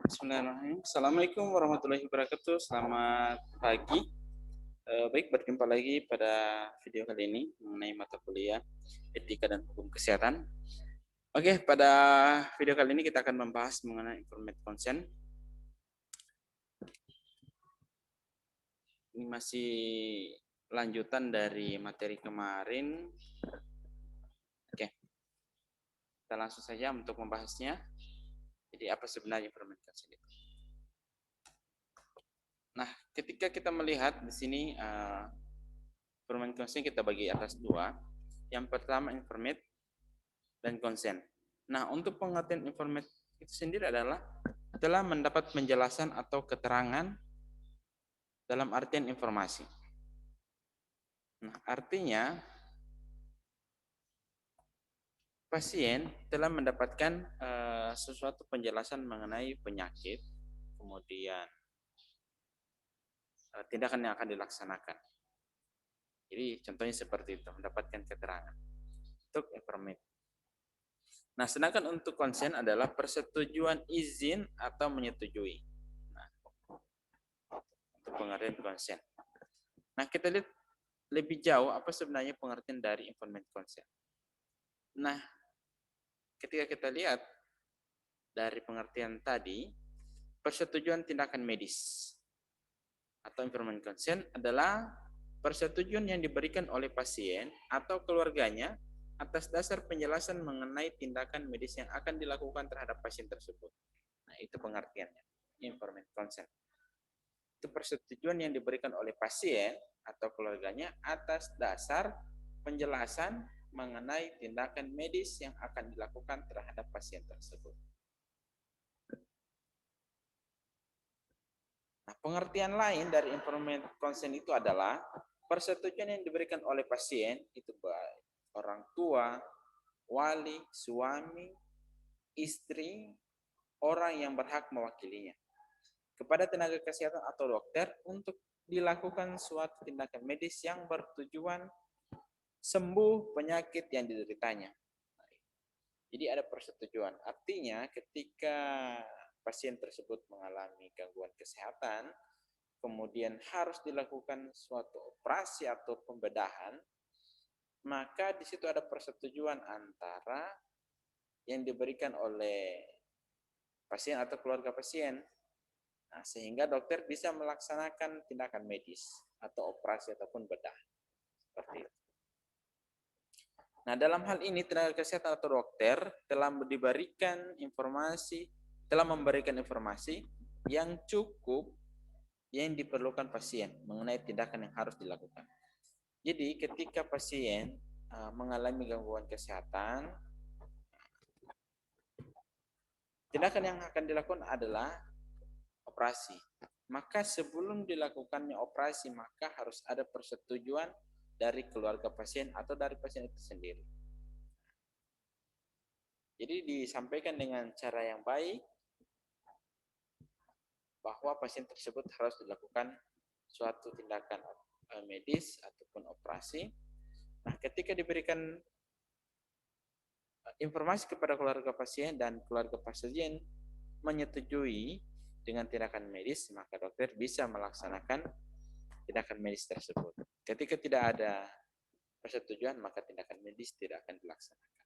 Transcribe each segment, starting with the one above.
Bismillahirrahmanirrahim. Assalamualaikum warahmatullahi wabarakatuh. Selamat pagi. Baik, berjumpa lagi pada video kali ini mengenai mata kuliah Etika dan Hukum Kesehatan. Oke, pada video kali ini kita akan membahas mengenai information consent. Ini masih lanjutan dari materi kemarin. Oke, kita langsung saja untuk membahasnya. Jadi apa sebenarnya information consent itu? Nah, ketika kita melihat di sini information consent kita bagi atas dua. Yang pertama informate dan consent. Nah, untuk pengertian informate itu sendiri adalah telah mendapat penjelasan atau keterangan dalam artian informasi. Nah, artinya pasien telah mendapatkan sesuatu penjelasan mengenai penyakit, kemudian tindakan yang akan dilaksanakan. Jadi contohnya seperti itu, mendapatkan keterangan. Untuk informate. Nah, sedangkan untuk consent adalah persetujuan izin atau menyetujui. Nah, untuk pengertian consent. Nah, kita lihat lebih jauh apa sebenarnya pengertian dari information consent. Nah, ketika kita lihat dari pengertian tadi, persetujuan tindakan medis atau information consent adalah persetujuan yang diberikan oleh pasien atau keluarganya atas dasar penjelasan mengenai tindakan medis yang akan dilakukan terhadap pasien tersebut. Nah, itu pengertiannya, information consent. Itu persetujuan yang diberikan oleh pasien atau keluarganya atas dasar penjelasan mengenai tindakan medis yang akan dilakukan terhadap pasien tersebut. Nah, pengertian lain dari information consent itu adalah persetujuan yang diberikan oleh pasien itu baik orang tua, wali, suami, istri, orang yang berhak mewakilinya kepada tenaga kesehatan atau dokter untuk dilakukan suatu tindakan medis yang bertujuan sembuh penyakit yang dideritanya. Jadi ada persetujuan. Artinya ketika pasien tersebut mengalami gangguan kesehatan, kemudian harus dilakukan suatu operasi atau pembedahan, maka di situ ada persetujuan antara yang diberikan oleh pasien atau keluarga pasien. Nah, sehingga dokter bisa melaksanakan tindakan medis atau operasi ataupun bedah. Seperti itu. Nah, dalam hal ini tenaga kesehatan atau dokter telah memberikan informasi yang cukup yang diperlukan pasien mengenai tindakan yang harus dilakukan. Jadi, ketika pasien mengalami gangguan kesehatan, tindakan yang akan dilakukan adalah operasi. Maka sebelum dilakukannya operasi, maka harus ada persetujuan dari keluarga pasien atau dari pasien itu sendiri. Jadi disampaikan dengan cara yang baik bahwa pasien tersebut harus dilakukan suatu tindakan medis ataupun operasi. Nah, ketika diberikan informasi kepada keluarga pasien dan keluarga pasien menyetujui dengan tindakan medis, maka dokter bisa melaksanakan tindakan medis tersebut. Ketika tidak ada persetujuan, maka tindakan medis tidak akan dilaksanakan.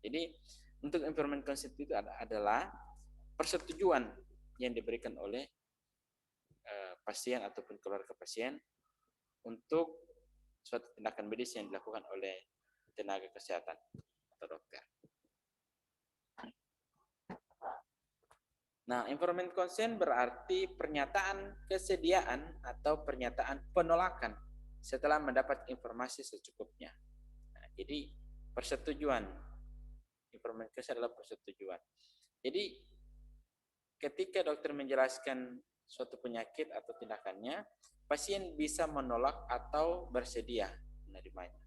Jadi, untuk information consent itu adalah persetujuan yang diberikan oleh pasien ataupun keluarga pasien untuk suatu tindakan medis yang dilakukan oleh tenaga kesehatan atau dokter. Nah, information consent berarti pernyataan kesediaan atau pernyataan penolakan setelah mendapat informasi secukupnya. Nah, jadi persetujuan. Information consent adalah persetujuan. Jadi ketika dokter menjelaskan suatu penyakit atau tindakannya, pasien bisa menolak atau bersedia menerimanya.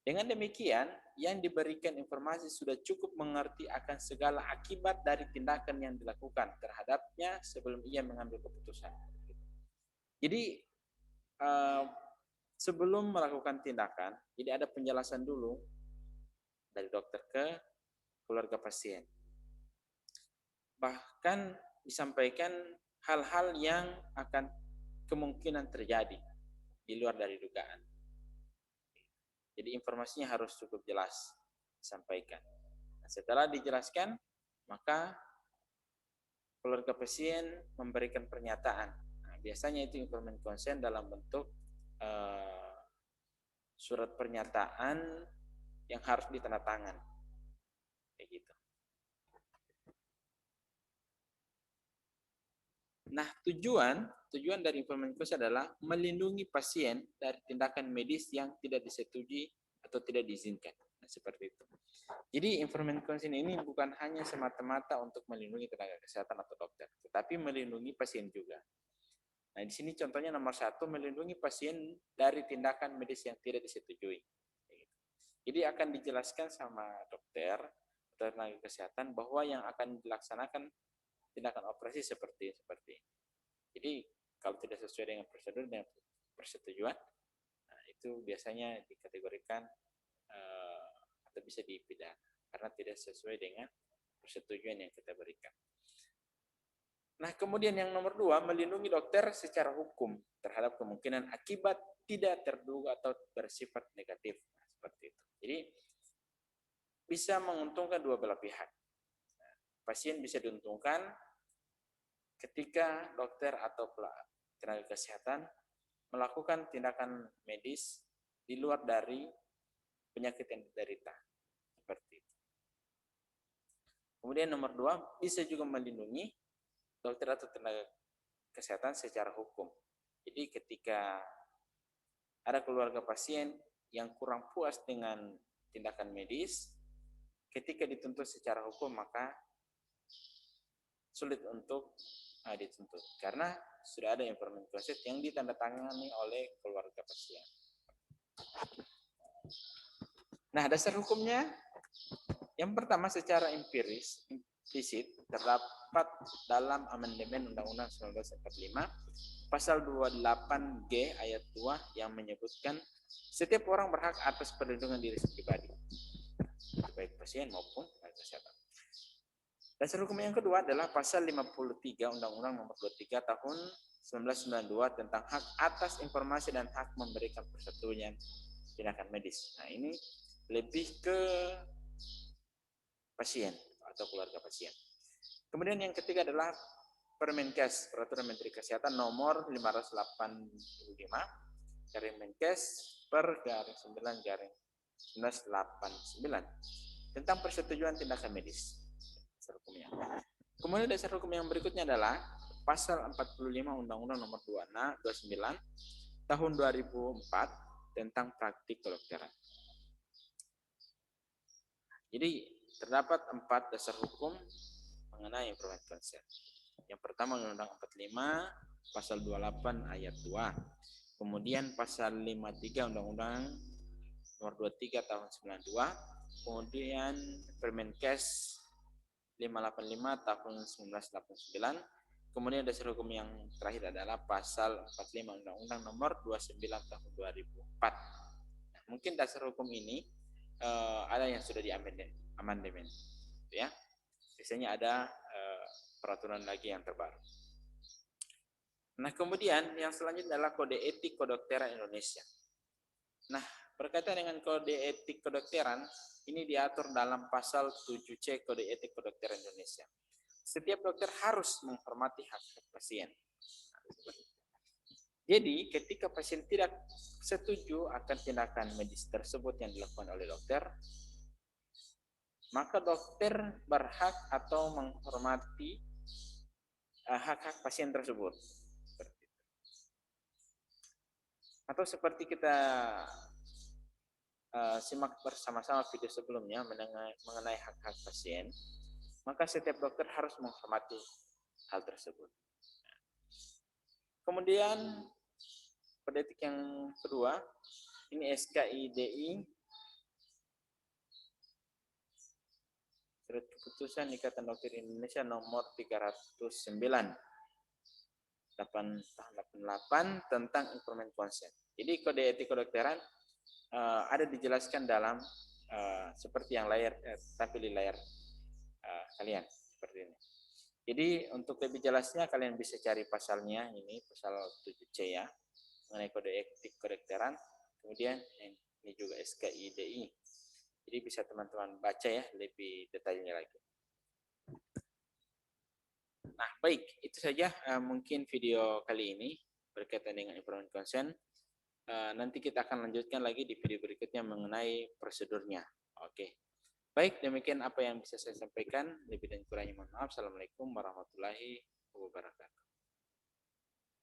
Dengan demikian, yang diberikan informasi sudah cukup mengerti akan segala akibat dari tindakan yang dilakukan terhadapnya sebelum ia mengambil keputusan. Jadi, sebelum melakukan tindakan, jadi ada penjelasan dulu dari dokter ke keluarga pasien. bahkan disampaikan hal-hal yang akan kemungkinan terjadi di luar dari dugaan. Jadi informasinya harus cukup jelas disampaikan. Nah, setelah dijelaskan, maka keluarga pasien memberikan pernyataan. Nah, biasanya itu informed consent dalam bentuk surat pernyataan yang harus ditandatangan. Kayak gitu. Nah, tujuan dari informed consent adalah melindungi pasien dari tindakan medis yang tidak disetujui atau tidak diizinkan. Nah, seperti itu. Jadi informed consent ini bukan hanya semata-mata untuk melindungi tenaga kesehatan atau dokter, tetapi melindungi pasien juga. Nah, di sini contohnya nomor 1, melindungi pasien dari tindakan medis yang tidak disetujui. Jadi akan dijelaskan sama dokter atau tenaga kesehatan bahwa yang akan dilaksanakan tindakan operasi seperti. Jadi kalau tidak sesuai dengan prosedur dan persetujuan, nah, itu biasanya dikategorikan atau bisa dipidana karena tidak sesuai dengan persetujuan yang kita berikan. Nah, kemudian yang nomor 2, melindungi dokter secara hukum terhadap kemungkinan akibat tidak terduga atau bersifat negatif. Nah, seperti itu. Jadi bisa menguntungkan dua belah pihak. Nah, pasien bisa diuntungkan ketika dokter atau tenaga kesehatan melakukan tindakan medis di luar dari penyakit yang diderita. Seperti itu. Kemudian nomor 2, bisa juga melindungi dokter atau tenaga kesehatan secara hukum. Jadi ketika ada keluarga pasien yang kurang puas dengan tindakan medis, ketika dituntut secara hukum maka sulit untuk dituntut karena sudah ada informed consent yang ditandatangani oleh keluarga pasien. Nah, dasar hukumnya yang pertama secara implisit terdapat dalam amandemen Undang-Undang 1945 pasal 28G ayat 2 yang menyebutkan setiap orang berhak atas perlindungan diri pribadi, baik pasien maupun tenaga kesehatan. Dasar hukum yang kedua adalah pasal 53 Undang-Undang Nomor 23 Tahun 1992 tentang hak atas informasi dan hak memberikan persetujuan tindakan medis. Nah, ini lebih ke pasien atau keluarga pasien. Kemudian yang ketiga adalah Permenkes, Peraturan Menteri Kesehatan nomor 585 garing Menkes per garing 9 garing 1989 tentang persetujuan tindakan medis. Dasar hukumnya. Kemudian dasar hukum yang berikutnya adalah pasal 45 Undang-Undang nomor 29 tahun 2004 tentang praktik kedokteran. Jadi terdapat 4 dasar hukum mengenai informed consent. Yang pertama Undang-Undang 45 pasal 28 ayat 2. Kemudian pasal 53 Undang-Undang nomor 23 tahun 92. Kemudian Permenkes 585 tahun 1989. Kemudian dasar hukum yang terakhir adalah pasal 45 Undang-Undang nomor 29 tahun 2004. Nah, mungkin dasar hukum ini ada yang sudah diamandemen, ya. Biasanya ada peraturan lagi yang terbaru. Nah, kemudian yang selanjutnya adalah Kode Etik Kedokteran Indonesia. Nah, berkaitan dengan Kode Etik Kedokteran, ini diatur dalam pasal 7C Kode Etik Kedokteran Indonesia. Setiap dokter harus menghormati hak pasien. Jadi, ketika pasien tidak setuju akan tindakan medis tersebut yang dilakukan oleh dokter, maka dokter berhak atau menghormati hak-hak pasien tersebut. Atau seperti kita simak bersama-sama video sebelumnya mengenai hak-hak pasien, maka setiap dokter harus menghormati hal tersebut. Kemudian kode etik yang kedua, ini SKIDI, Surat Keputusan Ikatan Dokter Indonesia nomor 309 tahun 88 tentang informed consent. Jadi kode etik kedokteran ada dijelaskan dalam seperti yang tampil di layar kalian seperti ini. Jadi untuk lebih jelasnya kalian bisa cari pasalnya, ini pasal 7C ya, mengenai kode etik kedokteran. Kemudian ini juga SKIDI. Jadi bisa teman-teman baca ya lebih detailnya lagi. Nah, baik, itu saja mungkin video kali ini berkaitan dengan information consent. Nanti kita akan lanjutkan lagi di video berikutnya mengenai prosedurnya. Oke. Baik, demikian apa yang bisa saya sampaikan. Lebih dan kurangnya mohon maaf. Assalamualaikum warahmatullahi wabarakatuh.